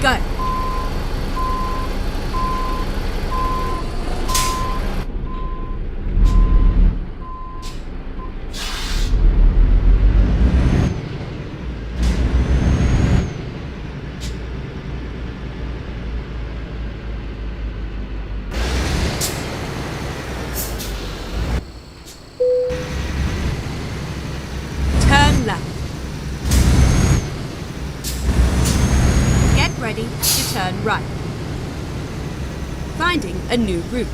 Go. Turn left. Ready to turn right. Finding a new route.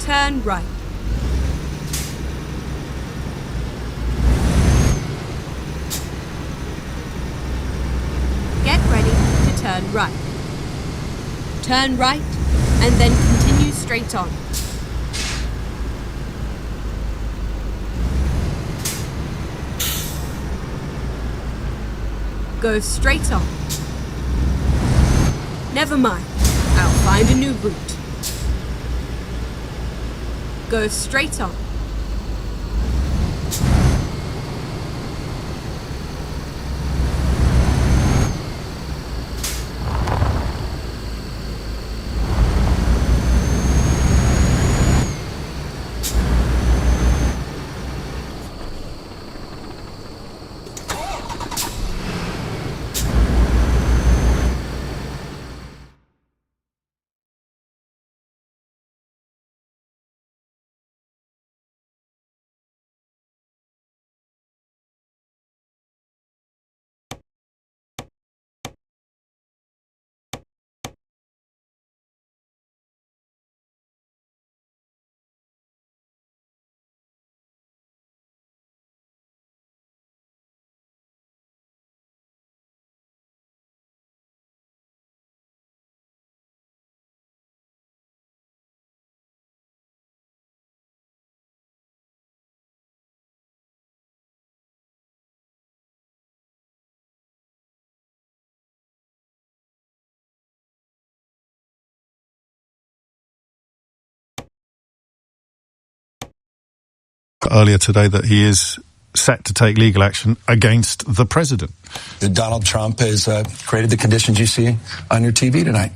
Turn right. Get ready to turn right. Turn right and then continue straight on. Go straight on. Never mind, I'll find a new route. Go straight on. Earlier today that he is set to take legal action against the president. Donald Trump has created the conditions you see on your TV tonight.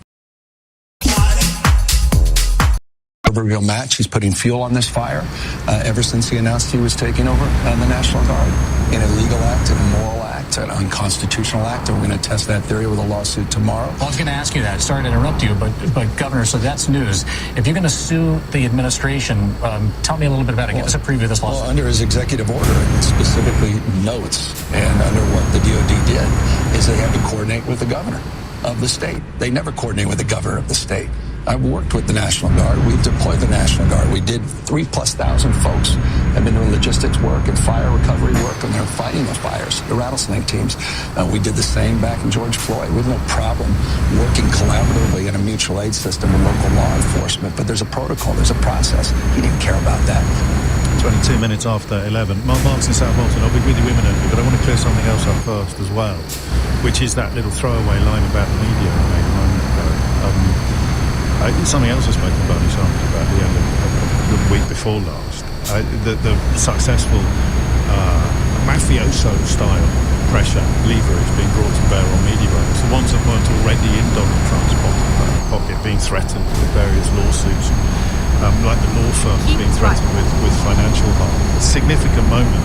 Proverbial match. He's putting fuel on this fire ever since he announced he was taking over the National Guard. An illegal act, an immoral act, an unconstitutional act, and we're going to test that theory with a lawsuit tomorrow. Well, I was going to ask you that. Sorry to interrupt you, but Governor, so that's news. If you're going to sue the administration, tell me a little bit about it. Give us a preview of this lawsuit. Well, under his executive order, it specifically notes, and under what the DOD did, is they have to coordinate with the governor of the state. They never coordinate with the governor of the state. I've worked with the National Guard. We've deployed the National Guard. We did 3,000+ folks have been doing logistics work and fire recovery work, and they're fighting the fires, the rattlesnake teams. We did the same back in George Floyd. We have no problem working collaboratively in a mutual aid system with local law enforcement, but there's a protocol, there's a process. He didn't care about that. 22 minutes after 11. Mark's in South Molton. I'll be with you imminently, but I want to clear something else up first as well, which is that little throwaway line about the media I made a moment ago. Something else I spoke to Bernie Sanders about at the end of the week before last. The successful mafioso-style pressure leverage being brought to bear on media owners, the ones that weren't already in Donald Trump's pocket being threatened with various lawsuits, like the law firms being threatened with financial harm. A significant moment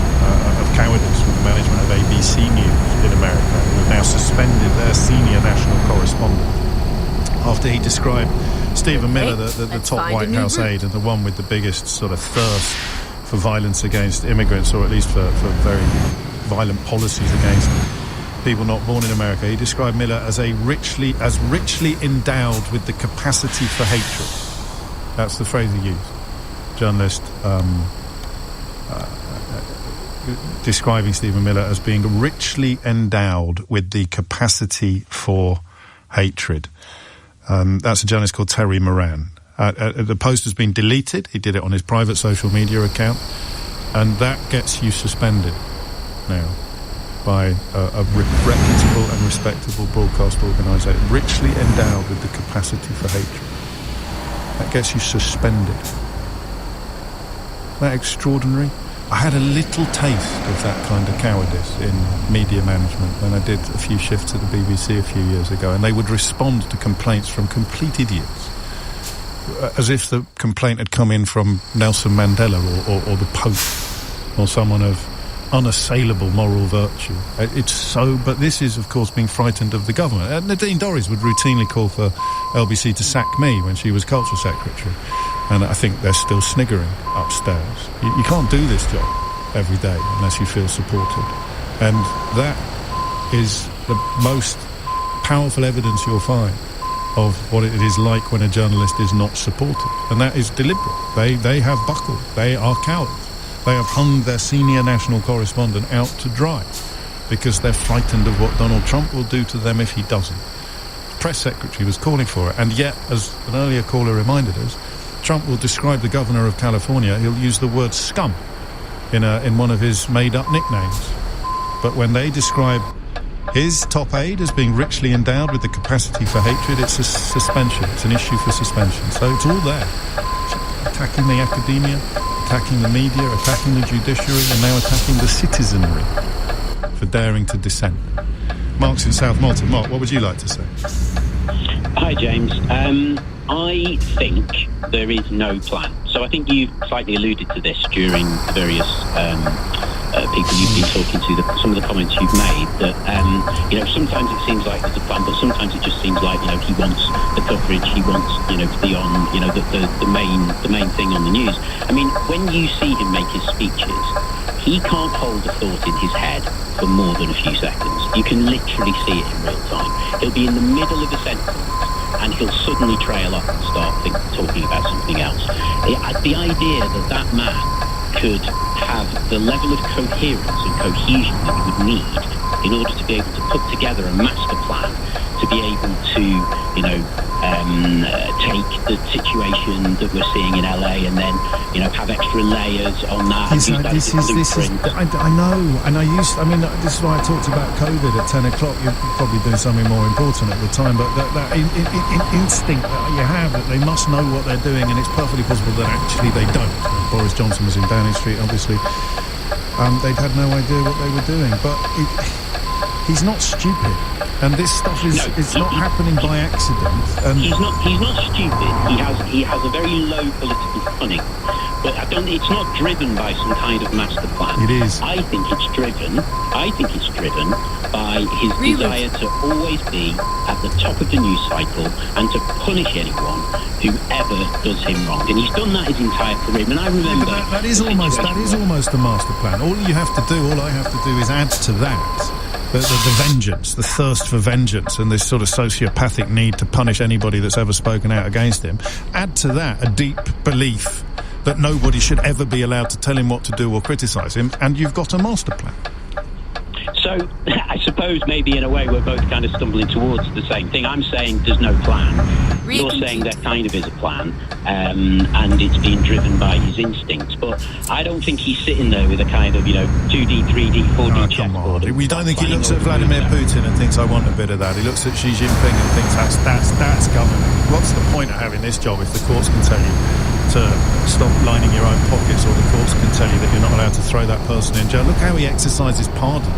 of cowardice with the management of ABC News in America, who have now suspended their senior national correspondent after he described Stephen Miller, the top White House aide and the one with the biggest sort of thirst for violence against immigrants, or at least for very violent policies against people not born in America. He described Miller as richly endowed with the capacity for hatred. That's the phrase he used. Journalist describing Stephen Miller as being richly endowed with the capacity for hatred. That's a journalist called Terry Moran. The post has been deleted. He did it on his private social media account, and that gets you suspended now by a reputable and respectable broadcast organisation, richly endowed with the capacity for hatred. That gets you suspended. Isn't that extraordinary? I had a little taste of that kind of cowardice in media management when I did a few shifts at the BBC a few years ago, and they would respond to complaints from complete idiots, as if the complaint had come in from Nelson Mandela or the Pope or someone of unassailable moral virtue. But this is, of course, being frightened of the government. Nadine Dorries would routinely call for LBC to sack me when she was culture secretary, and I think they're still sniggering upstairs. You can't do this job every day unless you feel supported, and that is the most powerful evidence you'll find of what it is like when a journalist is not supported, and that is deliberate. They have buckled. They are cowards. They have hung their senior national correspondent out to dry because they're frightened of what Donald Trump will do to them if he doesn't. The press secretary was calling for it, and yet, as an earlier caller reminded us, Trump will describe the governor of California, he'll use the word scum in one of his made-up nicknames. But when they describe his top aide as being richly endowed with the capacity for hatred, it's a suspension. It's an issue for suspension. So it's all there. Attacking the academia, attacking the media, attacking the judiciary, and now attacking the citizenry for daring to dissent. Mark's in South Molton. Mark, what would you like to say? Hi, James. I think there is no plan. So I think you slightly alluded to this during the various people you've been talking to, some of the comments you've made, that, sometimes it seems like there's a plan, but sometimes it just seems like, he wants the coverage, he wants, to be on, the main thing on the news. I mean, when you see him make his speeches, he can't hold a thought in his head for more than a few seconds. You can literally see it in real time. He'll be in the middle of a sentence, and he'll suddenly trail up and start talking about something else. The idea that man could have the level of coherence and cohesion that you would need in order to be able to put together a master plan, to be able to, take the situation that we're seeing in LA and then, have extra layers on that. I know, and this is why I talked about COVID at 10 o'clock. You're probably doing something more important at the time, but that instinct that you have that they must know what they're doing, and it's perfectly possible that actually they don't. Boris Johnson was in Downing Street, obviously. They'd had no idea what they were doing, but he's not stupid. And this stuff it's not happening by accident. And he's not stupid. He has a very low political cunning, but it's not driven by some kind of master plan. It is. I think it's driven by his desire to always be at the top of the news cycle and to punish anyone who ever does him wrong. And he's done that his entire career. And I remember that is almost a master plan. All I have to do is add to that the vengeance, the thirst for vengeance, and this sort of sociopathic need to punish anybody that's ever spoken out against him. Add to that a deep belief that nobody should ever be allowed to tell him what to do or criticise him, and you've got a master plan. So, I suppose maybe in a way we're both kind of stumbling towards the same thing. I'm saying there's no plan. You're saying there kind of is a plan, and it's being driven by his instincts. But I don't think he's sitting there with a kind of, 2D, 3D, 4D chessboard. We don't think he looks at Vladimir Putin and thinks, I want a bit of that. He looks at Xi Jinping and thinks, that's governing. What's the point of having this job if the courts can tell you to stop lining your own pockets, or the courts can tell you that you're not allowed to throw that person in jail? Look how he exercises pardons.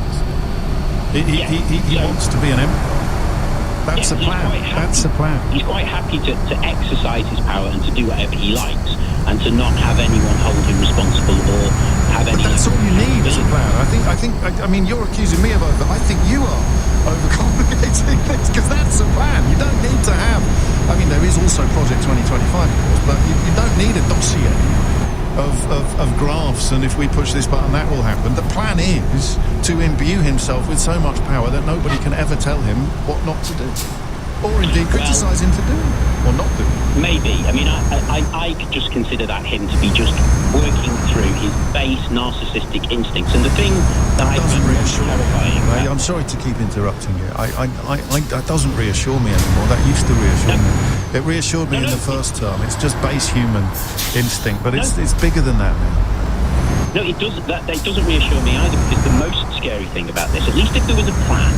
He wants to be an emperor. That's a plan. That's a plan. He's quite happy to exercise his power and to do whatever he likes, and to not have anyone hold him responsible or have any. But that's all you need as a plan. I mean, you're accusing me of over. I think you are overcomplicating things, because that's a plan. You don't need to have. I mean, there is also Project 2025, of course, but you don't need a dossier of graphs, and if we push this button, that will happen. The plan is to imbue himself with so much power that nobody can ever tell him what not to do, or indeed criticise him for doing it, or not doing it. Maybe. I mean, I could just consider that him to be just working through his base narcissistic instincts. And the thing that I find terrifying... I'm sorry to keep interrupting you. That doesn't reassure me anymore. That used to reassure me. It reassured me in the first term. It's just base human instinct, but it's bigger than that now. No, it doesn't. It doesn't reassure me either, because the most scary thing about this, at least if there was a plan,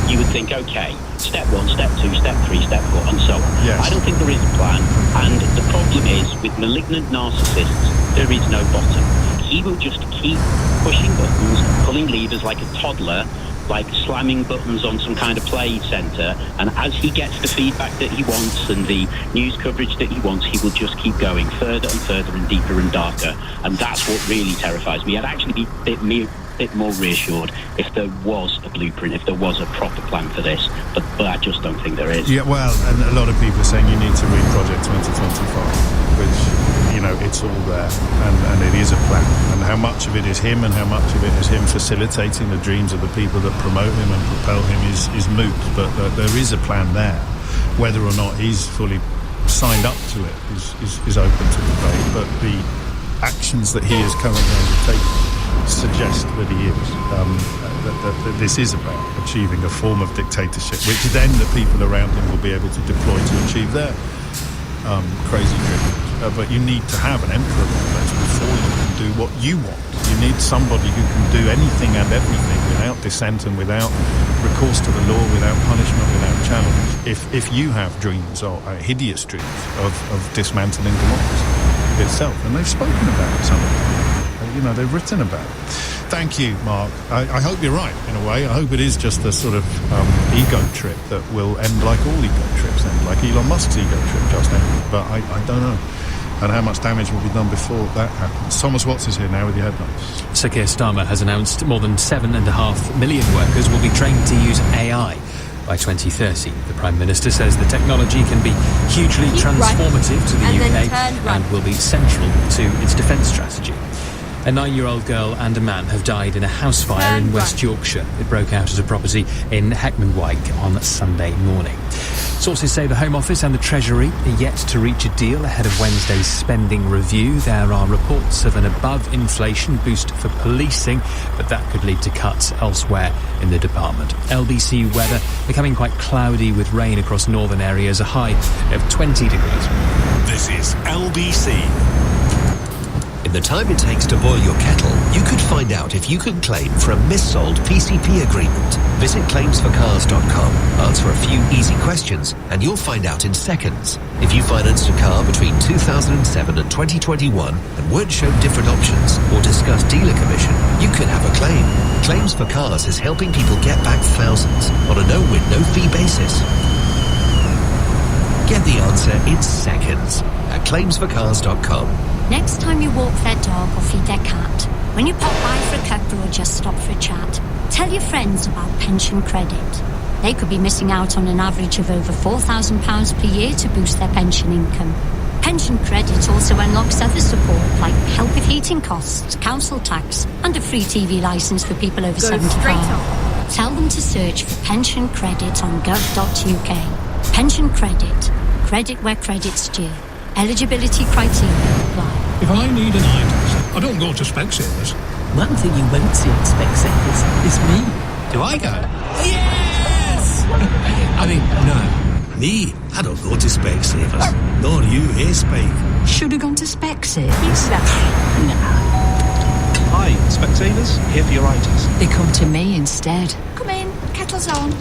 you would think, okay, step 1, step 2, step 3, step 4, and so on. Yes. I don't think there is a plan, and the problem is, with malignant narcissists, there is no bottom. He will just keep pushing buttons, pulling levers like a toddler, like slamming buttons on some kind of play centre, and as he gets the feedback that he wants and the news coverage that he wants, he will just keep going further and further and deeper and darker, and that's what really terrifies me. I'd actually be a bit more reassured if there was a blueprint, if there was a proper plan for this, but I just don't think there is. Yeah, well, and a lot of people are saying you need to read Project 2025, which, it's all there, and it is a plan, and how much of it is him and how much of it is him facilitating the dreams of the people that promote him and propel him is moot, but there is a plan there. Whether or not he's fully signed up to it is open to debate, but the actions that he is currently undertaking suggest that he is. That this is about achieving a form of dictatorship, which then the people around him will be able to deploy to achieve their crazy dreams. But you need to have an emperor complex before you can do what you want. You need somebody who can do anything and everything without dissent and without recourse to the law, without punishment, without challenge. If you have dreams, or hideous dreams, of dismantling democracy itself, and they've spoken about it, some of them. They've written about it. Thank you, Mark. I hope you're right, in a way. I hope it is just a sort of ego trip that will end like all ego trips end, like Elon Musk's ego trip just ended. But I don't know. And how much damage will be done before that happens. Thomas Watts is here now with your headlines. Sir Keir Starmer has announced more than 7.5 million workers will be trained to use AI by 2030. The Prime Minister says the technology can be hugely transformative to the UK and will be central to its defence strategy. A 9-year-old girl and a man have died in a house fire in West Yorkshire. It broke out at a property in Heckmondwike on Sunday morning. Sources say the Home Office and the Treasury are yet to reach a deal ahead of Wednesday's spending review. There are reports of an above-inflation boost for policing, but that could lead to cuts elsewhere in the department. LBC weather becoming quite cloudy with rain across northern areas, a high of 20 degrees. This is LBC. In the time it takes to boil your kettle, you could find out if you can claim for a missold PCP agreement. Visit claimsforcars.com, answer a few easy questions, and you'll find out in seconds. If you financed a car between 2007 and 2021 and weren't shown different options or discussed dealer commission, you could have a claim. Claims for Cars is helping people get back thousands on a no-win, no-fee basis. Get the answer in seconds at claimsforcars.com. Next time you walk their dog or feed their cat, when you pop by for a cuppa or just stop for a chat, tell your friends about pension credit. They could be missing out on an average of over £4,000 per year to boost their pension income. Pension credit also unlocks other support like help with heating costs, council tax, and a free TV licence for people over 75. Tell them to search for pension credit on gov.uk. Pension credit. Credit where credit's due. Eligibility criteria apply. If I need an eye test, I don't go to Specsavers. One thing you won't see at Specsavers is me. Do I go? Yes! I mean, no. Me? I don't go to Specsavers. Nor you, Spike. Should have gone to Specsavers. No. Hi, Specsavers. Here for your eye test. They come to me instead. Come in, kettle's on.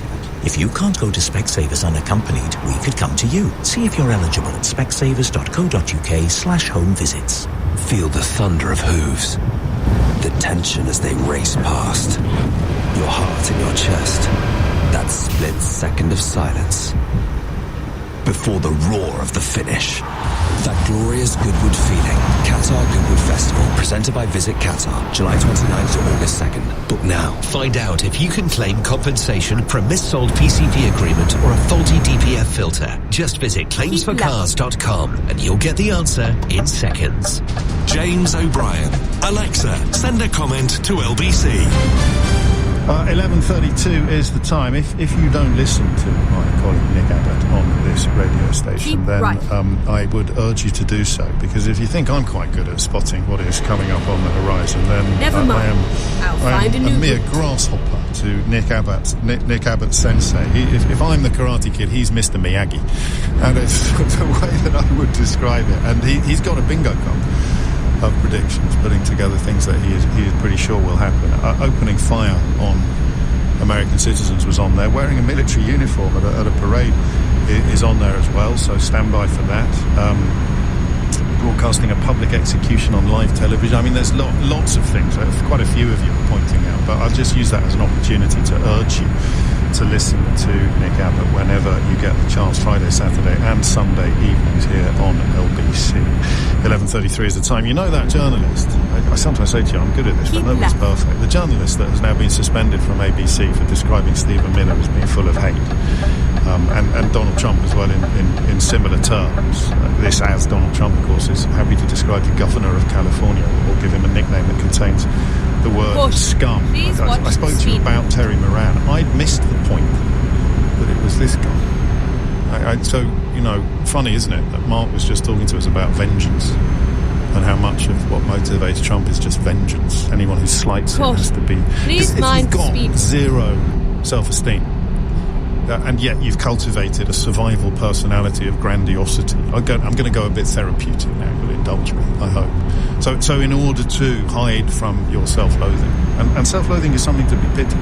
If you can't go to Specsavers unaccompanied, we could come to you. See if you're eligible at specsavers.co.uk/home visits. Feel the thunder of hooves. The tension as they race past. Your heart in your chest. That split second of silence. Before the roar of the finish. That glorious Goodwood feeling. Qatar Goodwood Festival, presented by Visit Qatar, July 29th to August 2nd. Book now. Find out if you can claim compensation for a missold PCP agreement or a faulty DPF filter. Just visit claimsforcars.com and you'll get the answer in seconds. James O'Brien. Alexa, send a comment to LBC. 11:32 is the time. If you don't listen to my colleague Nick Abbott on this radio station, then I would urge you to do so, because if you think I'm quite good at spotting what is coming up on the horizon, then I am a mere grasshopper to Nick Abbott sensei. If I'm the Karate Kid, he's Mr. Miyagi, and it's the way that I would describe it. And he's got a bingo card of predictions, putting together things that he is pretty sure will happen. Opening fire on American citizens was on there. Wearing a military uniform at a parade is on there as well, so stand by for that. Broadcasting a public execution on live television. I mean, there's lots of things. Quite a few of you are pointing out, but I'll just use that as an opportunity to urge you to listen to Nick Abbott whenever you get the chance, Friday, Saturday and Sunday evenings here on LBC. 11:33 is the time. You know that journalist, I sometimes say to you, I'm good at this, but nobody's perfect. The journalist that has now been suspended from ABC for describing Stephen Miller as being full of hate, and Donald Trump as well in similar terms. This, as Donald Trump, of course, is happy to describe the governor of California or give him a nickname that contains the word scum. I spoke to you about Terry Moran. I'd missed the point that it was this guy. So, you know, funny, isn't it, that Mark was just talking to us about vengeance and how much of what motivates Trump is just vengeance. Anyone who slights him has to be... If you've got zero self-esteem, and yet you've cultivated a survival personality of grandiosity. I'm going to go a bit therapeutic now. You'll indulge me, I hope. So in order to hide from your self-loathing, and self-loathing is something to be pitied.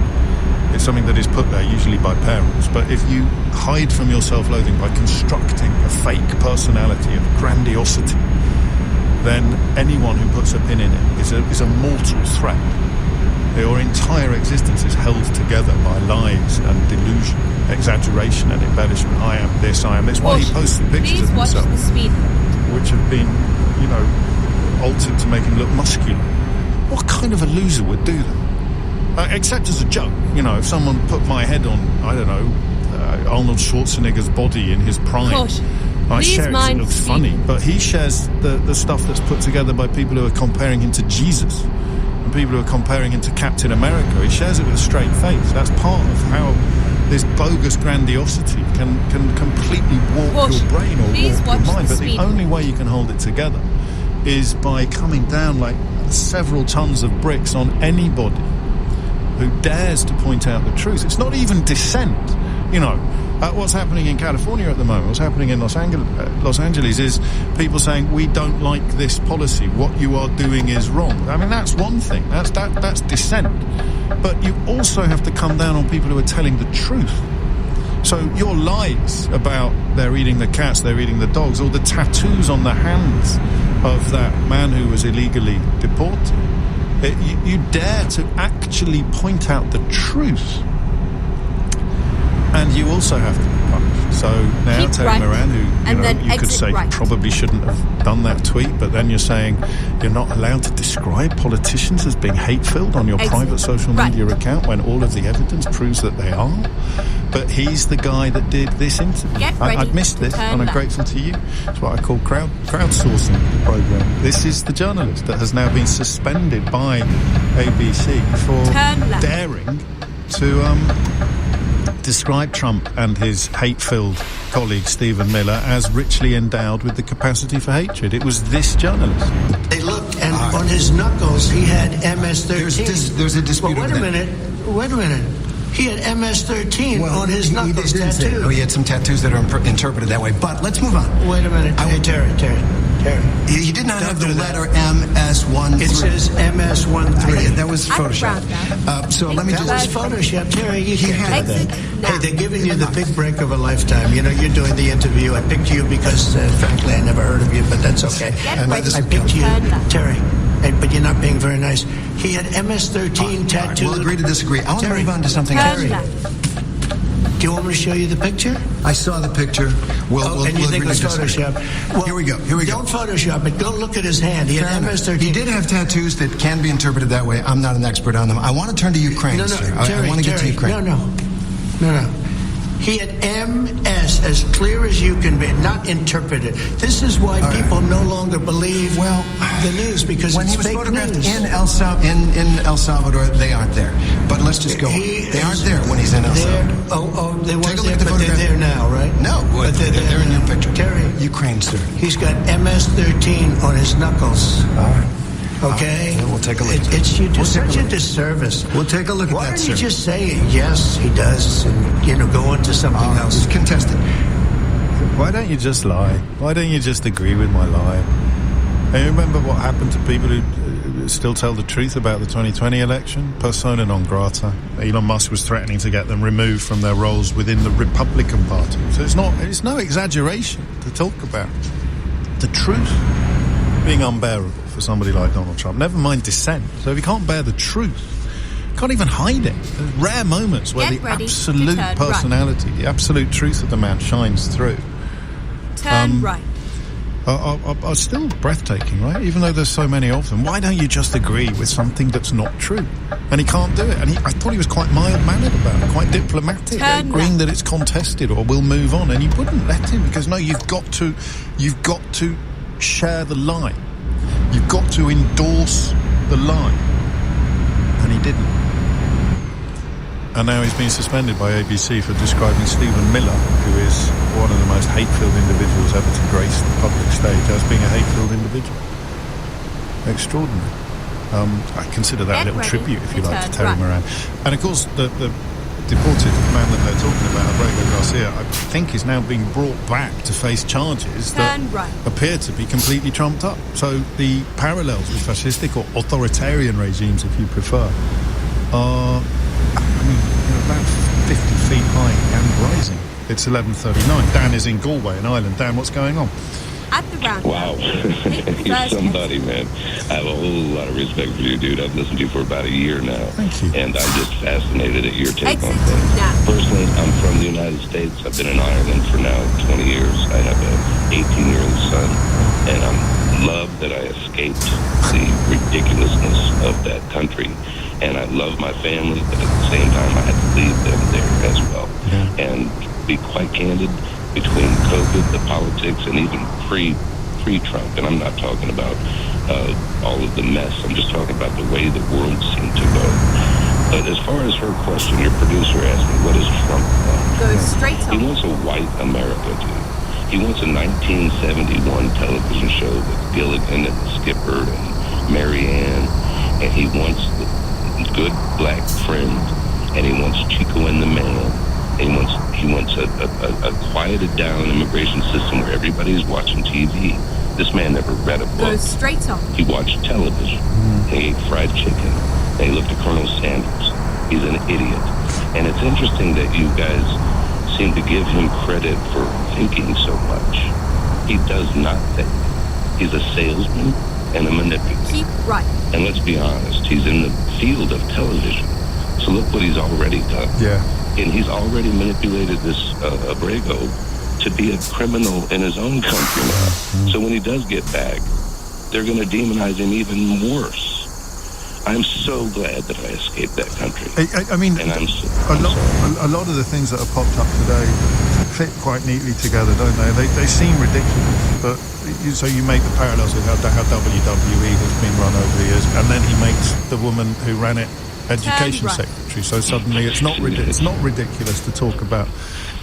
It's something that is put there usually by parents. But if you hide from your self-loathing by constructing a fake personality of grandiosity, then anyone who puts a pin in it is a mortal threat. Your entire existence is held together by lies and delusion, exaggeration and embellishment. I am this, I am this. Why he posts the pictures of himself, which have been, you know, altered to make him look muscular. What kind of a loser would do that? Except as a joke. You know, if someone put my head on, I don't know, Arnold Schwarzenegger's body in his prime, I share it because it looks funny. But he shares the stuff that's put together by people who are comparing him to Jesus, and people who are comparing him to Captain America. He shares it with a straight face. That's part of how this bogus grandiosity can completely warp your brain or warp your mind. But the only way you can hold it together is by coming down like several tons of bricks on anybody who dares to point out the truth. It's not even dissent. You know, what's happening in California at the moment, what's happening in Los Angeles is people saying, we don't like this policy, what you are doing is wrong. I mean, that's one thing, that's dissent. But you also have to come down on people who are telling the truth. So your lies about they're eating the cats, they're eating the dogs, or the tattoos on the hands of that man who was illegally deported, you dare to actually point out the truth. And you also have to be punished. So now Terry Moran, who you could say probably shouldn't have done that tweet, but then you're saying you're not allowed to describe politicians as being hate-filled on your private social media account when all of the evidence proves that they are. But he's the guy that did this interview. I'd missed this, and I'm grateful to you. It's what I call crowdsourcing the programme. This is the journalist that has now been suspended by ABC for daring to describe Trump and his hate-filled colleague Stephen Miller as richly endowed with the capacity for hatred. It was this journalist. They looked, and on his knuckles he had MS-13. There's a dispute. Well, wait a minute. He had MS-13 on his knuckles tattooed. Oh, he had some tattoos that are interpreted that way. But let's move on. Wait a minute. Hey, Terry. He did not have the letter MS-13. It says MS-13. That was Photoshop. So let me just... That was Photoshop. Terry, you can't have that. Hey, they're giving you the big break of a lifetime. You know, you're doing the interview. I picked you because, frankly, I never heard of you, but that's okay. I picked you, Terry. But you're not being very nice. He had MS-13 tattooed. We'll agree to disagree. I want to move on to something else. Do you want me to show you the picture? I saw the picture. We'll and you think it was Photoshop? Well, here we go. Don't Photoshop it. Go look at his hand. He had MS-13. He did have tattoos that can be interpreted that way. I'm not an expert on them. I want to turn to Ukraine, sir. I want to get to Ukraine. No. He had MS as clear as you can be, not interpreted. This is why people no longer believe the news, because when it's he was fake photographed news. in El Salvador, they aren't there. But let's just go on. They aren't there when he's in El Salvador. They weren't there, but they're there now, right? No, but they're in your picture. Terry. Ukraine, sir. He's got MS-13 on his knuckles. All right. Okay? We'll take a look. It's such a disservice. We'll take a look at that, sir. Why don't you just say, yes, he does, and, go on to something else? It's contested. Why don't you just lie? Why don't you just agree with my lie? And you remember what happened to people who still tell the truth about the 2020 election? Persona non grata. Elon Musk was threatening to get them removed from their roles within the Republican Party. So it's no exaggeration to talk about the truth being unbearable for somebody like Donald Trump. Never mind dissent. So if you can't bear the truth, you can't even hide it. There's rare moments where the absolute personality, the absolute truth of the man shines through. Turn right. Are still breathtaking, right? Even though there's so many of them. Why don't you just agree with something that's not true? And he can't do it. And I thought he was quite mild-mannered about it, quite diplomatic, agreeing that it's contested or we'll move on. And you wouldn't let him, because no, you've got to share the lie. You've got to endorse the lie. And he didn't. And now he's been suspended by ABC for describing Stephen Miller, who is one of the most hate-filled individuals ever to grace the public stage, as being a hate-filled individual. Extraordinary. I consider that a little tribute, if you like, to Terry Moran. And of course, the deported man that they're talking about, Abrego Garcia, I think is now being brought back to face charges that appear to be completely trumped up. So the parallels with fascistic or authoritarian regimes, if you prefer, are about 50 feet high and rising. It's 11:39. Dan is in Galway in Ireland. Dan, what's going on? At the round. Wow. You're somebody, man. I have a whole lot of respect for you, dude. I've listened to you for about a year now. Thank you. And I'm just fascinated at your take on things. Personally, I'm from the United States. I've been in Ireland for now 20 years. I have an 18-year-old son, and I'm loved that I escaped the ridiculousness of that country. And I love my family, but at the same time, I had to leave them there as well. Yeah. And to be quite candid, between COVID, the politics, and even pre-Trump, and I'm not talking about all of the mess, I'm just talking about the way the world seemed to go. But as far as her question, your producer asked me, what does Trump want? Go straight on. He wants a white America, dude. He wants a 1971 television show with Gilligan and Skipper and Marianne, and he wants the good black friend, and he wants Chico and the Man. He wants a quieted down immigration system where everybody's watching TV. This man never read a book. Go straight on. He watched television. He ate fried chicken. And he looked at Colonel Sanders. He's an idiot. And it's interesting that you guys seem to give him credit for thinking so much. He does not think. He's a salesman and a manipulator. Keep right. And let's be honest, he's in the field of television. So look what he's already done. Yeah. And he's already manipulated this Abrego to be a criminal in his own country now. So when he does get back, they're going to demonize him even worse. I'm so glad that I escaped that country. I mean, and I'm a lot of the things that are popped up today fit quite neatly together, don't they? They seem ridiculous, but so you make the parallels with how WWE has been run over the years, and then he makes the woman who ran it education secretary. So suddenly it's not ridiculous to talk about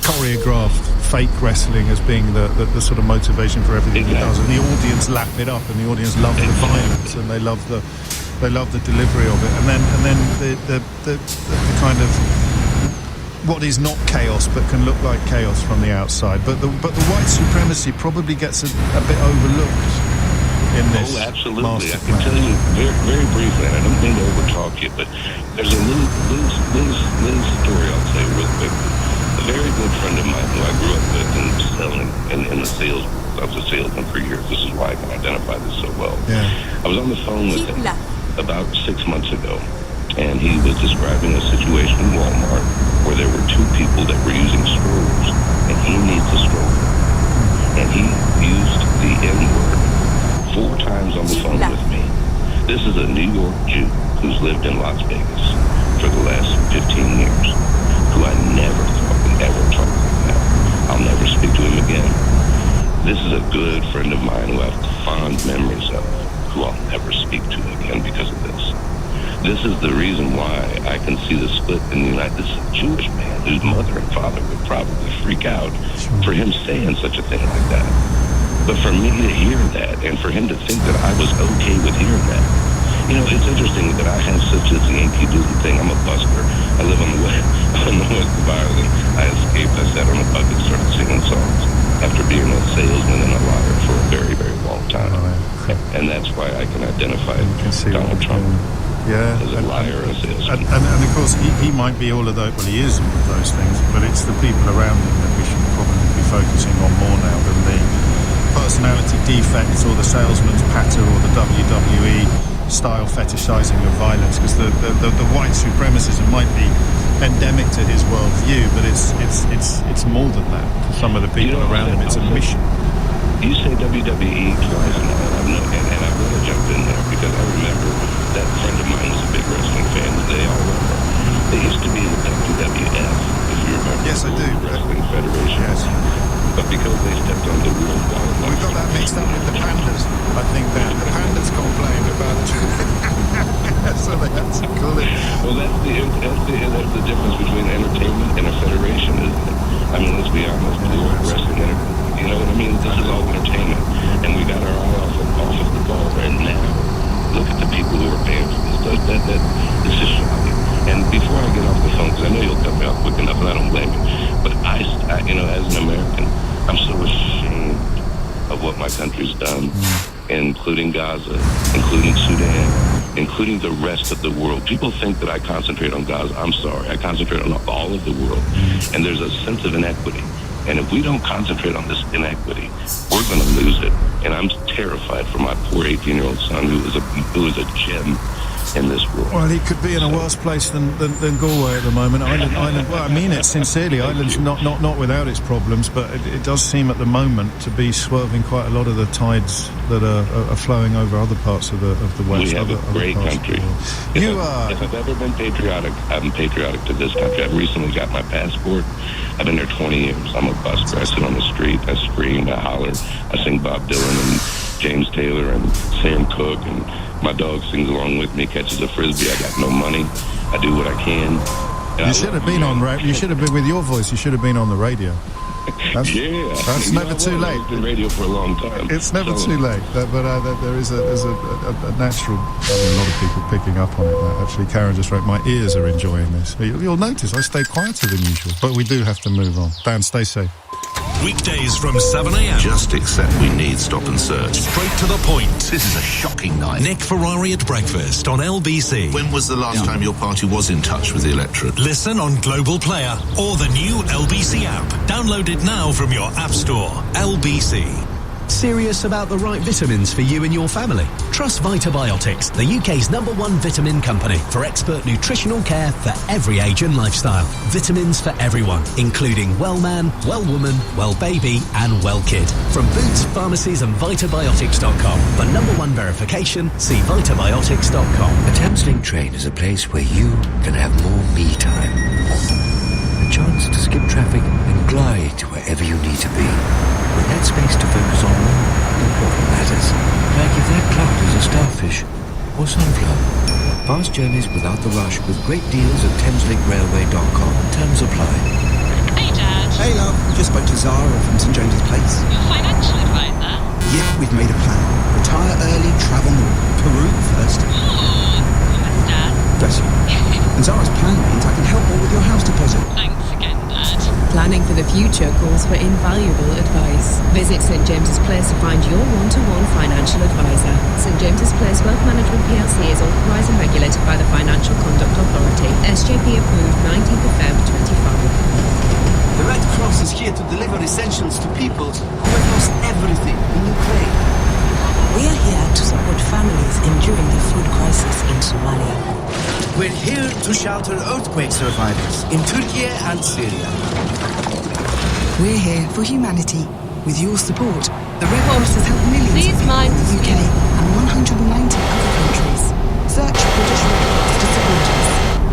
choreographed fake wrestling as being the sort of motivation for everything he does, and the audience lap it up, and the audience love the violence, and they love the delivery of it, and then the kind of what is not chaos but can look like chaos from the outside. But the white supremacy probably gets a bit overlooked in this. Oh, absolutely. I can tell you very, very briefly, and I don't mean to overtalk you, but there's a little story I'll tell you real quick. A very good friend of mine who I grew up with in selling in the sales. I was a salesman for years. This is why I can identify this so well. Yeah. I was on the phone with him about 6 months ago, and he was describing a situation in Walmart where there were two people that were using strollers, and he needs a stroller. And he used the N-word 4 times on the phone with me. This is a New York Jew who's lived in Las Vegas for the last 15 years, who I never thought would ever talk like that. I'll never speak to him again. This is a good friend of mine who I have fond memories of, who I'll never speak to again because of this. This is the reason why I can see the split in the United States. This is a Jewish man whose mother and father would probably freak out for him saying such a thing like that. But for me to hear that, and for him to think that I was okay with hearing that, you know, it's interesting that I have such this Yankee Doodle thing. I'm a busker. I live on the west of Ireland. I escaped. I sat on a bucket and started singing songs after being a salesman and a liar for a very, very long time. And that's why I can identify Donald Trump as a liar and a salesman. And of course, he might be all of those, well, he is all of those things, but it's the people around him that we should probably be focusing on more now than the personality defects or the salesman's patter or the WWE style fetishizing of violence, because the white supremacism might be endemic to his worldview, but it's more than that to some of the people around him. It's a mission. You say WWE twice now, and I want to jump in there because I remember that friend of mine was a big wrestling fan. They all were. They used to be in the WWF, if you remember. Yes, I do. Wrestling Federation. Yes. But because they stepped on the World Wildlife... We got that mixed up with the pandas. I think that the pandas complained about it. So they had to call it... Well, that's the difference between entertainment and a federation, isn't it? I mean, let's be honest. Wrestling, you know what I mean? This is all entertainment. And we got our eye off of the ball. And now, look at the people who are paying for this. This is shocking. And before I get off the phone, because I know you'll cut me off quick enough, and I don't blame you, but I you know, as an American, I'm so ashamed of what my country's done, including Gaza, including Sudan, including the rest of the world. People think that I concentrate on Gaza. I'm sorry. I concentrate on all of the world. And there's a sense of inequity. And if we don't concentrate on this inequity, we're going to lose it. And I'm terrified for my poor 18-year-old son who is a gem in this world. Well, he could be in a worse place than Galway at the moment. Ireland. Well, I mean it sincerely. Ireland's not without its problems, but it does seem at the moment to be swerving quite a lot of the tides that are flowing over other parts of the West. We have a great country. If I've ever been patriotic, I'm patriotic to this country. I've recently got my passport. I've been there 20 years. I'm a busker. I sit on the street. I scream. I holler. I sing Bob Dylan and James Taylor and Sam Cooke, and my dog sings along with me, catches a frisbee. I got no money. I do what I can. You should have been you should have been with your voice. You should have been on the radio. That's never too late. I've been radio for a long time. It's never too late. But there's a natural. A lot of people picking up on it. Actually, Karen just wrote, "My ears are enjoying this." You'll notice I stay quieter than usual, but we do have to move on. Dan, stay safe. Weekdays from 7 a.m. Just accept we need stop and search. Straight to the point. This is a shocking night. Nick Ferrari at breakfast on LBC. When was the last time your party was in touch with the electorate? Listen on Global Player or the new LBC app. Download it now from your app store. LBC. Serious about the right vitamins for you and your family? Trust Vitabiotics, the UK's #1 vitamin company for expert nutritional care for every age and lifestyle. Vitamins for everyone, including well man, well woman, well baby and well kid. From Boots, pharmacies and Vitabiotics.com. For #1 verification, see Vitabiotics.com. A Thameslink train is a place where you can have more me time. A chance to skip traffic and glide to wherever you need to be. With that space to focus on more important matters. Like if that cloud is a starfish or sunflower. Fast journeys without the rush with great deals at thameslink.railway.com. Terms apply. Hey, Dad. Hey, love. Just spoke to Zara from St James's Place. Your financial advisor? Yeah, we've made a plan. Retire early, travel north. Peru first. Ooh, thanks, Dad. Bless you. And Zara's plan means I can help her with your house deposit. Thanks again, Dad. Planning for the future calls for invaluable advice. Visit St James's Place to find your one-to-one financial advisor. St James's Place Wealth Management PLC is authorised and regulated by the Financial Conduct Authority. SJP approved 19th of Feb 25. The Red Cross is here to deliver essentials to people who have lost everything in Ukraine. We are here to support families enduring the food crisis in Somalia. We're here to shelter earthquake survivors in Turkey and Syria. We're here for humanity. With your support, the Red Cross has helped millions of people in the UK and 190 other countries. Search British Red Cross to support us.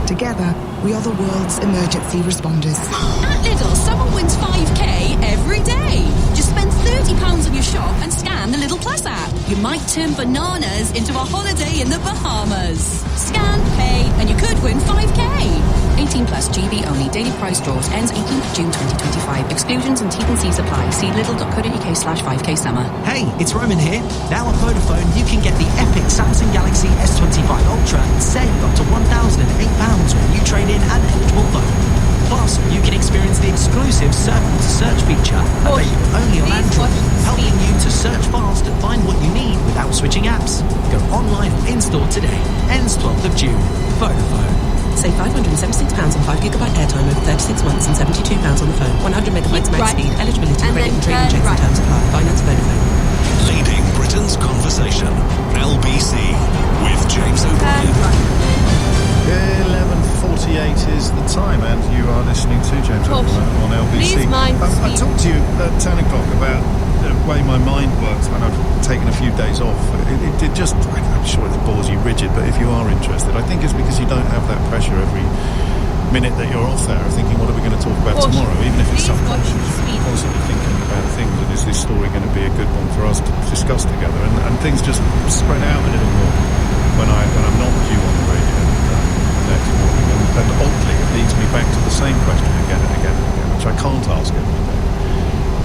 Together, we are the world's emergency responders. At Lidl, someone wins 5k every day. Just spend £30 on your shop and scan the Lidl Plus app. You might turn bananas into a holiday in the Bahamas. Scan, pay, and you could win 5k. 18 plus GB only. Daily price draws. Ends 18th June 2025. Exclusions and T&Cs apply. See lidl.co.uk/5k summer. Hey, it's Roman here. Now on Vodafone, you can get the epic Samsung Galaxy S25 Ultra and save up to £1,008 when you trade in an eligible phone. Plus, you can experience the exclusive Circle to Search feature, available only on Android, helping you to search fast and find what you need without switching apps. Go online or in-store today. Ends 12th of June. Vodafone. Save £576 on 5GB airtime over 36 months and £72 on the phone. 100 megabytes max speed. Eligibility, credit and trading checks and terms apply. Finance Vodafone. Leading Britain's conversation. LBC with James O'Brien. 11:48 is the time, and you are listening to James O'Brien on LBC. I talked to you at 10 o'clock about the way my mind works when I've taken a few days off. It just, I'm sure it bores you rigid, but if you are interested, I think it's because you don't have that pressure every minute that you're off there thinking, what are we going to talk about tomorrow, even if it's subconsciously constantly thinking about things, and is this story going to be a good one for us to discuss together, and things just spread out a little more when I'm not with you on the radio next morning, and oddly it leads me back to the same question again and again and again, which I can't ask every day,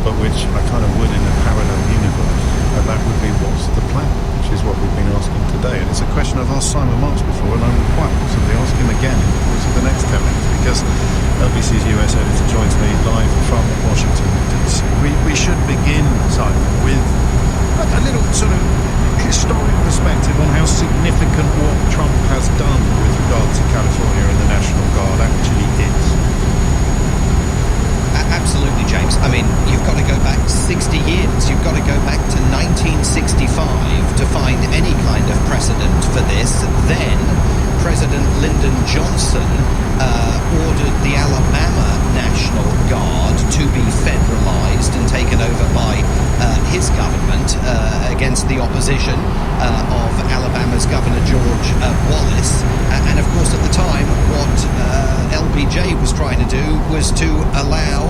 but which I kind of would in a parallel universe, and that would be, what's the plan, which is what we've been asking today. And it's a question I've asked Simon Marks before, and I will quite possibly ask him again in the course of the next 10 minutes, because LBC's US editor joins me live from Washington DC. We should begin, Simon, with a little sort of historic perspective on how significant what Trump has done with regard to California and the National Guard actually is. Absolutely, James. I mean, you've got to go back 60 years. You've got to go back to 1965 to find any kind of precedent for this. Then President Lyndon Johnson ordered the Alabama National Guard to be federalized and taken over by his government against the opposition of Alabama's Governor George Wallace. And of course, at the time, what LBJ was trying to do was to allow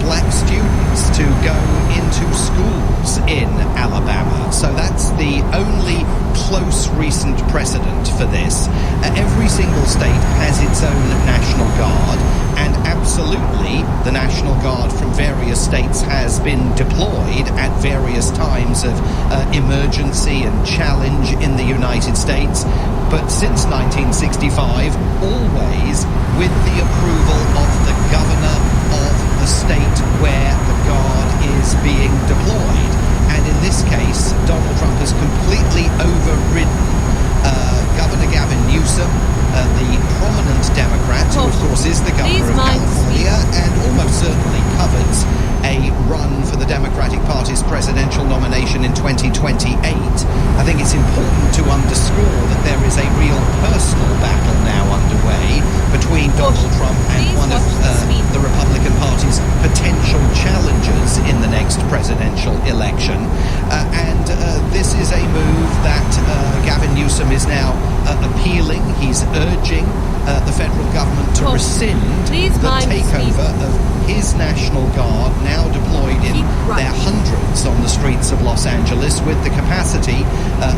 black students to go into schools in Alabama. So that's the only close recent precedent for this. Every single state has its own National Guard, and absolutely the National Guard from various states has been deployed at various times of emergency and challenge in the United States. But since 1965, always with the approval of the governor of the state where the Guard is being deployed. And in this case, Donald Trump has completely overridden Governor Gavin Newsom, the prominent Democrat, who of course is the governor of California and almost certainly covers a run for the Democratic Party's presidential nomination in 2028. I think it's important to underscore that there is a real personal battle now underway between Donald Trump and one of the Republican Party's potential challengers in the next presidential election. And this is a move that Gavin Newsom is now appealing. He's urging the federal government to rescind the takeover of his National Guard, now deployed in their hundreds on the streets of Los Angeles, with the capacity,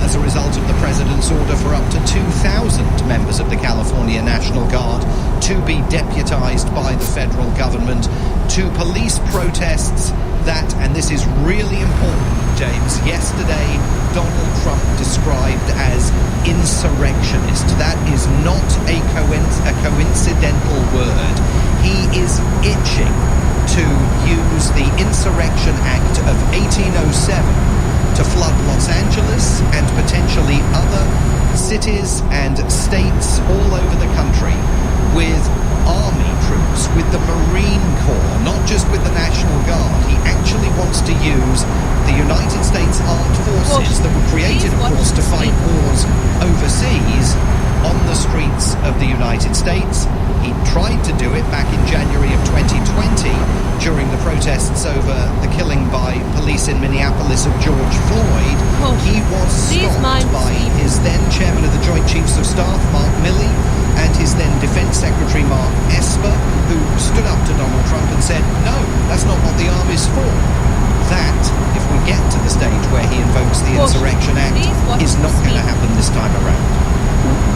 as a result of the president's order, for up to 2,000 members of the California National Guard to be deputized by the federal government to police protests that, and this is really important, James, yesterday Donald Trump described as insurrectionist. That is not a coincidental word. He is itching to use the Insurrection Act of 1807 to flood Los Angeles and potentially other cities and states all over the country with army troops, with the Marine Corps, not just with the National Guard. He actually wants to use the United States Armed Forces that were created, of course, to fight wars overseas on the streets of the United States. He tried to do it back in January of 2020 during the protests over the killing by police in Minneapolis of George Floyd. He was stopped by his then chairman of the Joint Chiefs of Staff, Mark Milley, and his then Defense Secretary, Mark Esper, who stood up to Donald Trump and said, no, that's not what the army's for. That, if we get to the stage where he invokes the Insurrection Act, is not going to happen this time around.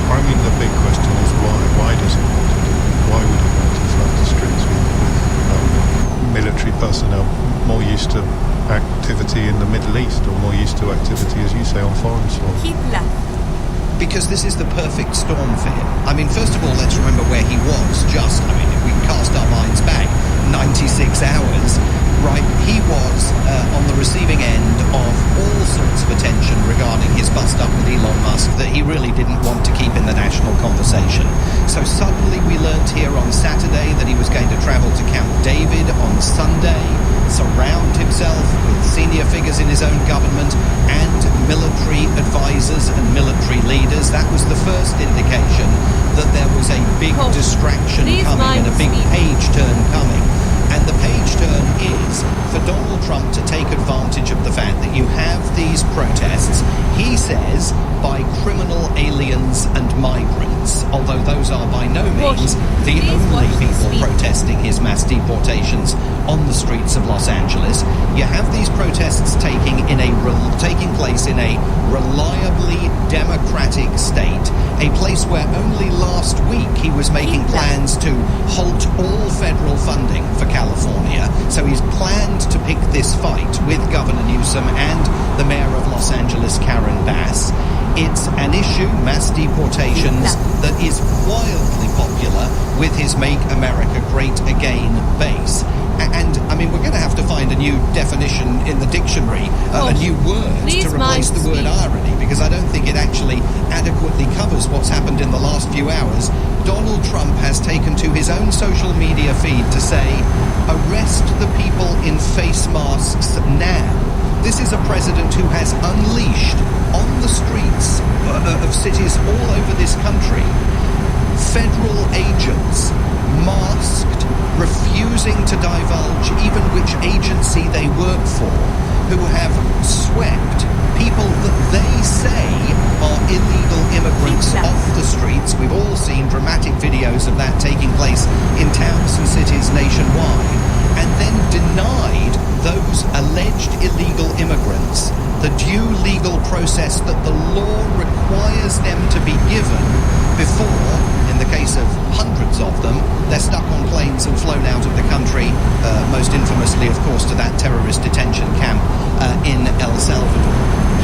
I mean, the big question is why? Why does he want to do it? Why would he want to flood the streets with military personnel more used to activity in the Middle East, or more used to activity, as you say, on foreign soil? Keep left. Because this is the perfect storm for him. I mean, first of all, let's remember where he was just, I mean, if we can cast our minds back 96 hours, right, he was on the receiving end of all sorts of attention regarding his bust-up with Elon Musk that he really didn't want to keep in the national conversation. So suddenly we learnt here on Saturday that he was going to travel to Camp David on Sunday, surround himself with senior figures in his own government and military advisors and military leaders. That was the first indication that there was a big distraction coming and a big page turn coming. And the page turn is for Donald Trump to take advantage of the fact that you have these protests, he says, by criminal aliens and migrants, although those are by no means the only people protesting his mass deportations on the streets of Los Angeles. You have these protests taking place in a reliably democratic state, a place where only last week he was making plans to halt all federal funding for California. So he's planned to pick this fight with Governor Newsom and the mayor of Los Angeles, Karen Bass. It's an issue, mass deportations, that is wildly popular with his Make America Great Again base. And, I mean, we're going to have to find a new definition in the dictionary, a new word to replace the word irony, because I don't think it actually adequately covers what's happened in the last few hours. Donald Trump has taken to his own social media feed to say, arrest the people in face masks now. This is a president who has unleashed on the streets of cities all over this country federal agents, masked, refusing to divulge even which agency they work for, who have swept people that they say are illegal immigrants off the streets. We've all seen dramatic videos of that taking place in towns and cities nationwide, and then denied those alleged illegal immigrants the due legal process that the law requires them to be given before, in the case of hundreds of them, they're stuck on planes and flown out of the country, most infamously, of course, to that terrorist detention camp in El Salvador.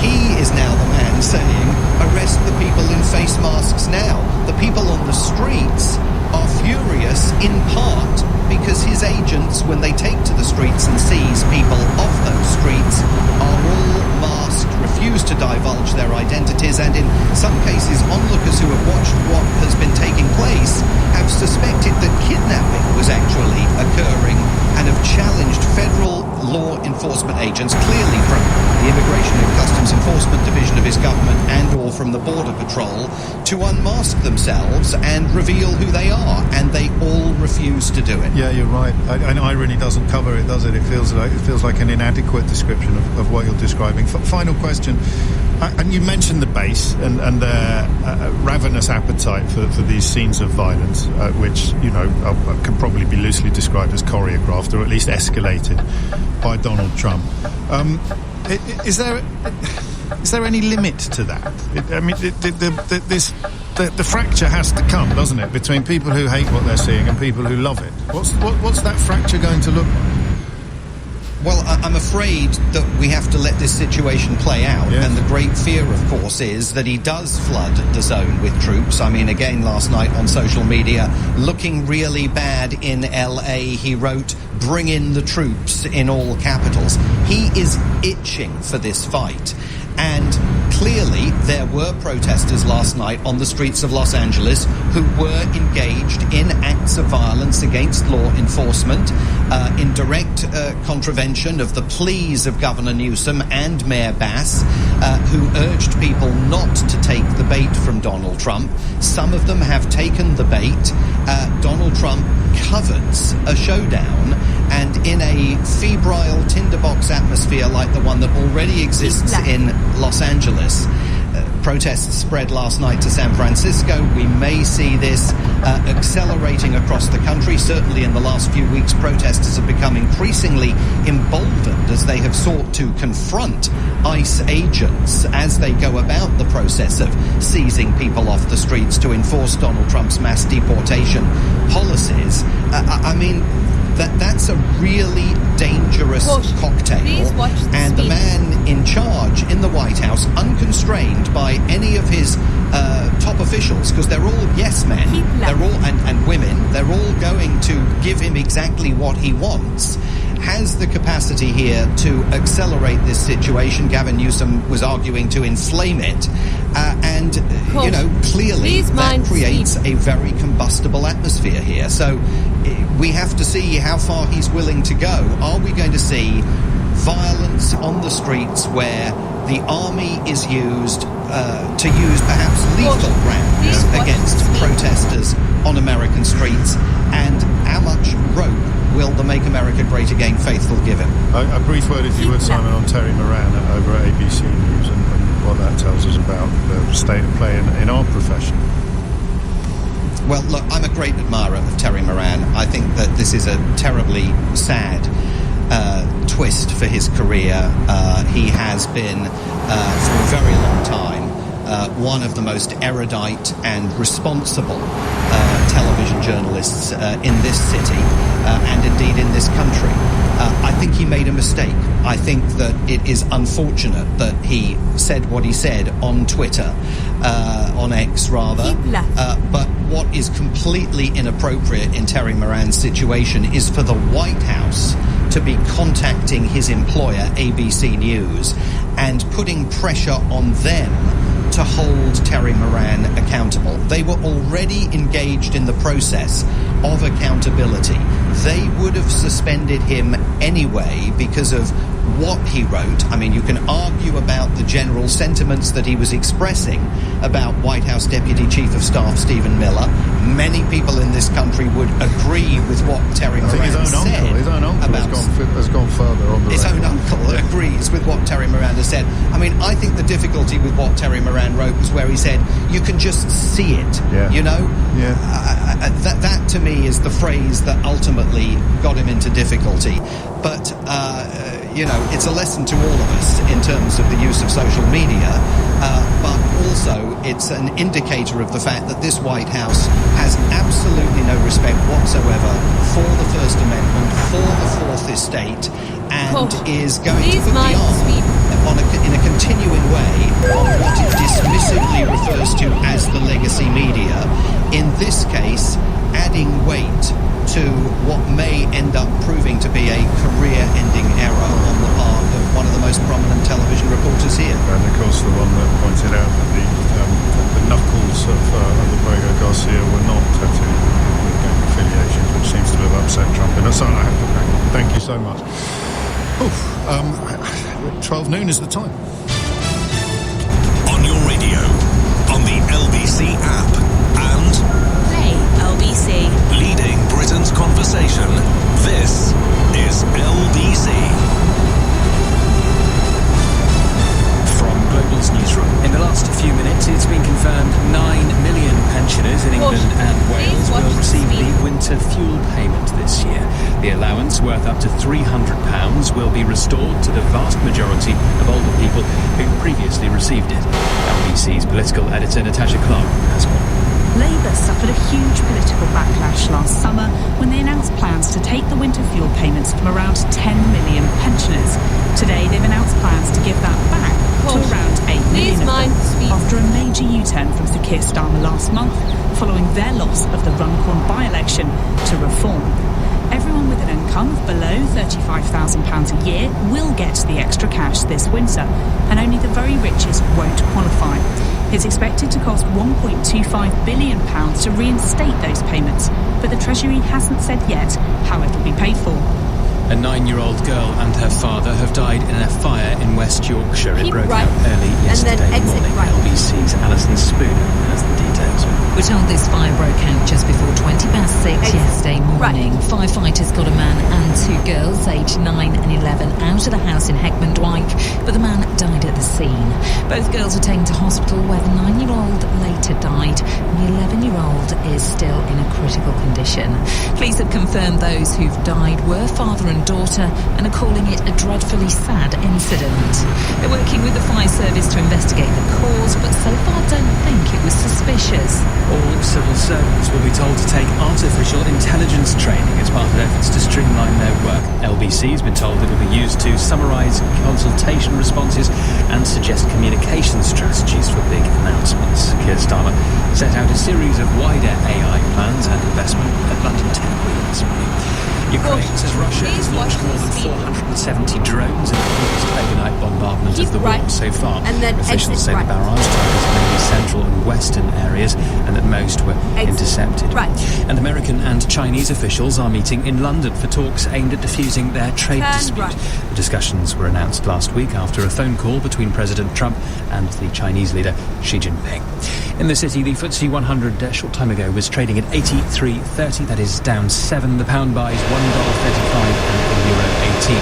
He is now the man saying, arrest the people in face masks now. The people on the streets are furious, in part because his agents, when they take to the streets and seize people off those streets, are all masked, refuse to divulge their identities, and in some cases onlookers who have watched what has been taking place have suspected that kidnapping was actually occurring and have challenged federal law enforcement agents, clearly from the Immigration and Customs Enforcement Division of his government and or from the Border Patrol, to unmask themselves and reveal who they are, and they all refuse to do it. Yeah, you're right. And irony doesn't cover it, does it? It feels like an inadequate description of what you're describing. Final question. And you mentioned the base and their ravenous appetite for these scenes of violence, which, you know, can probably be loosely described as choreographed or at least escalated by Donald Trump. Is there any limit to that? The fracture has to come, doesn't it, between people who hate what they're seeing and people who love it? What's that fracture going to look like? Well, I'm afraid that we have to let this situation play out. Yes. And the great fear, of course, is that he does flood the zone with troops. I mean, again, last night on social media, looking really bad in LA, he wrote, "Bring in the troops," in all capitals. He is itching for this fight. And clearly there were protesters last night on the streets of Los Angeles who were engaged in acts of violence against law enforcement, in direct contravention of the pleas of Governor Newsom and Mayor Bass, who urged people not to take the bait from Donald Trump. Some of them have taken the bait. Donald Trump covets a showdown, and in a febrile tinderbox atmosphere like the one that already exists in Los Angeles, protests spread last night to San Francisco. We may see this accelerating across the country. Certainly in the last few weeks, protesters have become increasingly emboldened as they have sought to confront ICE agents as they go about the process of seizing people off the streets to enforce Donald Trump's mass deportation policies. That's a really dangerous cocktail. And the man in charge in the White House, unconstrained by any of his top officials, because they're all yes men, they're all and women, they're all going to give him exactly what he wants, has the capacity here to accelerate this situation. Gavin Newsom was arguing to inflame it. Clearly that creates a very combustible atmosphere here. So we have to see how far he's willing to go. Are we going to see violence on the streets where the army is used to use perhaps lethal rounds against protesters on American streets? And how much rope will the Make America Great Again faithful give him? A brief word, if you would, Simon, on Terry Moran over at ABC News and what that tells us about the state of play in our profession. Well, look, I'm a great admirer of Terry Moran. I think that this is a terribly sad twist for his career. He has been, for a very long time, one of the most erudite and responsible television journalists in this city and indeed in this country. I think he made a mistake. I think that it is unfortunate that he said what he said on Twitter, on X rather. But what is completely inappropriate in Terry Moran's situation is for the White House to be contacting his employer, ABC News, and putting pressure on them to hold Terry Moran accountable. They were already engaged in the process of accountability. They would have suspended him anyway because of what he wrote. I mean, you can argue about the general sentiments that he was expressing about White House Deputy Chief of Staff Stephen Miller. Many people in this country would agree with what Terry Moran said. His own uncle has gone further on the His record. own uncle agrees with what Terry Moran has said. I mean, I think the difficulty with what Terry Moran wrote was where he said, you can just see it, you know? Yeah. That to me is the phrase that ultimately got him into difficulty. But, it's a lesson to all of us in terms of the use of social media, but also it's an indicator of the fact that this White House has absolutely no respect whatsoever for the First Amendment, for the Fourth Estate, and is going to put the arm in a continuing way on what it dismissively refers to as the legacy media. In this case, adding weight to what may end up proving to be a career-ending error on the part of one of the most prominent television reporters here. And of course the one that pointed out that the knuckles of Abrego Garcia were not tattooed with gang affiliations, which seems to have upset Trump. And that's all I have to thank. Thank you so much. 12 noon is the time. On your radio, on the LBC app, and Play LBC. leading Britain's conversation. This is LBC. From Global's newsroom. In the last few minutes, it's been confirmed 9 million pensioners in England England and Wales will receive the winter fuel payment this year. The allowance, worth up to £300, will be restored to the vast majority of older people who previously received it. LBC's political editor Natasha Clark has more. Labour suffered a huge political backlash last summer when they announced plans to take the winter fuel payments from around 10 million pensioners. Today, they've announced plans to give that back to around 8 million of them, after a major U-turn from Sir Keir Starmer last month, following their loss of the Runcorn by-election to Reform. Everyone with an income of below £35,000 a year will get the extra cash this winter, and only the very richest won't qualify. It's expected to cost £1.25 billion to reinstate those payments, but the Treasury hasn't said yet how it'll be paid for. A 9-year-old girl and her father have died in a fire in West Yorkshire. It broke out early yesterday morning. LBC's Alison Spooner has the details. We're told this fire broke out just before 6:20 yesterday morning. Firefighters got a man and 2 girls, aged 9 and 11, out of the house in Heckman Dwight, but the man died at the scene. Both girls were taken to hospital, where the 9-year-old later died, and the 11-year-old is still in a critical condition. Police have confirmed those who've died were father and daughter and are calling it a dreadfully sad incident. They're working with the fire service to investigate the cause, but so far don't think it was suspicious. All civil servants will be told to take artificial intelligence training as part of efforts to streamline their work. LBC has been told it will be used to summarise consultation responses and suggest communication strategies for big announcements. Keir Starmer set out a series of wider AI plans and investment at London Tech Week this morning. Ukraine says Russia has launched more than 470 drones in the biggest overnight bombardment of the war so far. Officials say the barrage targets mainly central and western areas and that most were intercepted. And American and Chinese officials are meeting in London for talks aimed at diffusing their trade dispute. The discussions were announced last week after a phone call between President Trump and the Chinese leader Xi Jinping. In the city, the FTSE 100 a short time ago was trading at 83.30. That is down 7. The pound buys $1.35 and €1.18.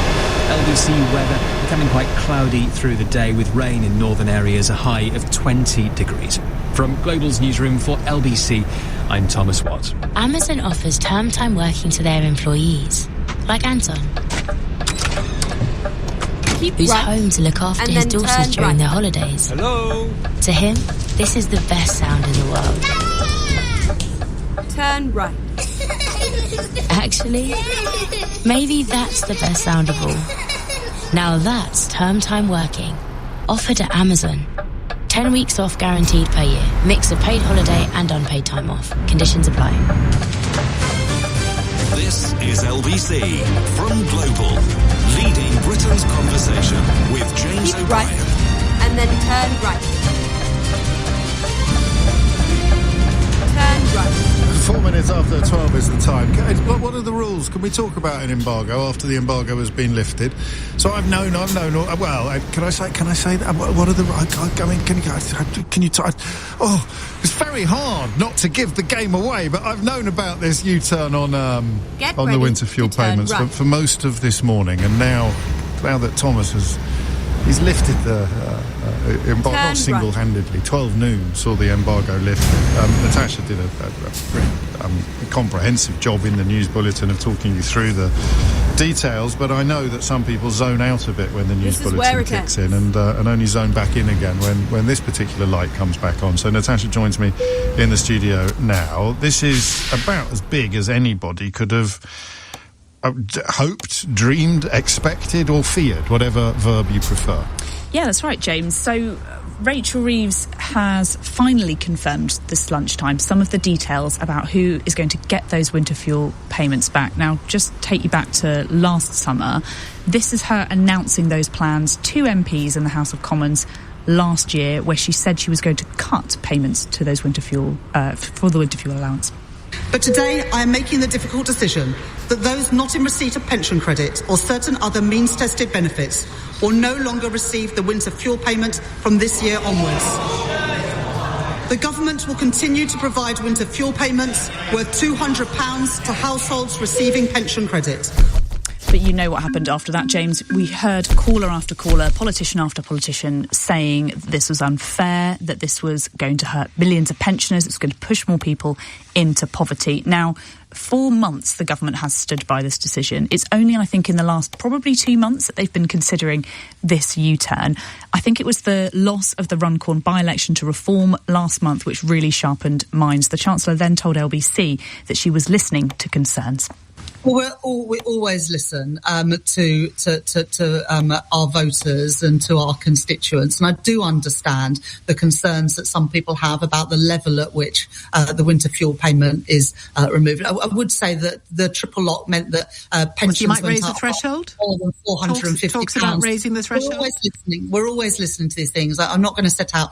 LBC weather becoming quite cloudy through the day with rain in northern areas, a high of 20 degrees. From Global's newsroom for LBC, I'm Thomas Watt. Amazon offers term time working to their employees, like Anton, who's home to look after his daughters during their holidays. Hello. To him, this is the best sound in the world. Turn right. Actually, maybe that's the best sound of all. Now that's term time working, offered at Amazon. 10 weeks off guaranteed per year. Mix of paid holiday and unpaid time off. Conditions apply. This is LBC from Global, leading Britain's conversation with James O'Brien. And then turn right. Turn right. 4 minutes after 12 is the time. What are the rules? Can we talk about an embargo after the embargo has been lifted? So I've known. Well, can I say that? What are the? I mean, can you? It's very hard not to give the game away. But I've known about this U-turn on the winter fuel payments for most of this morning, and now that Thomas he's lifted the embargo, not single-handedly. 12 noon saw the embargo lifted. Natasha did a pretty comprehensive job in the news bulletin of talking you through the details, but I know that some people zone out a bit when the news bulletin kicks in and only zone back in again when this particular light comes back on. So Natasha joins me in the studio now. This is about as big as anybody could have hoped, dreamed, expected or feared, whatever verb you prefer. Yeah, that's right, James. So Rachel Reeves has finally confirmed this lunchtime some of the details about who is going to get those winter fuel payments back. Now, just take you back to last summer. This is her announcing those plans to MPs in the House of Commons last year, where she said she was going to cut payments to those winter fuel for the winter fuel allowance. But today I am making the difficult decision that those not in receipt of pension credit or certain other means-tested benefits will no longer receive the winter fuel payment from this year onwards. The government will continue to provide winter fuel payments worth £200 to households receiving pension credit. But you know what happened after that, James. We heard caller after caller, politician after politician saying this was unfair, that this was going to hurt millions of pensioners, it's going to push more people into poverty. Now, 4 months the government has stood by this decision. It's only, I think, in the last probably 2 months that they've been considering this U-turn. I think it was the loss of the Runcorn by-election to Reform last month which really sharpened minds. The Chancellor then told LBC that she was listening to concerns. Well, we always listen to our voters and to our constituents, and I do understand the concerns that some people have about the level at which the winter fuel payment is removed. I would say that the triple lock meant that pensions you might went raise up the threshold. More than £450. Talks about raising the threshold. We're always listening to these things. I'm not going to set out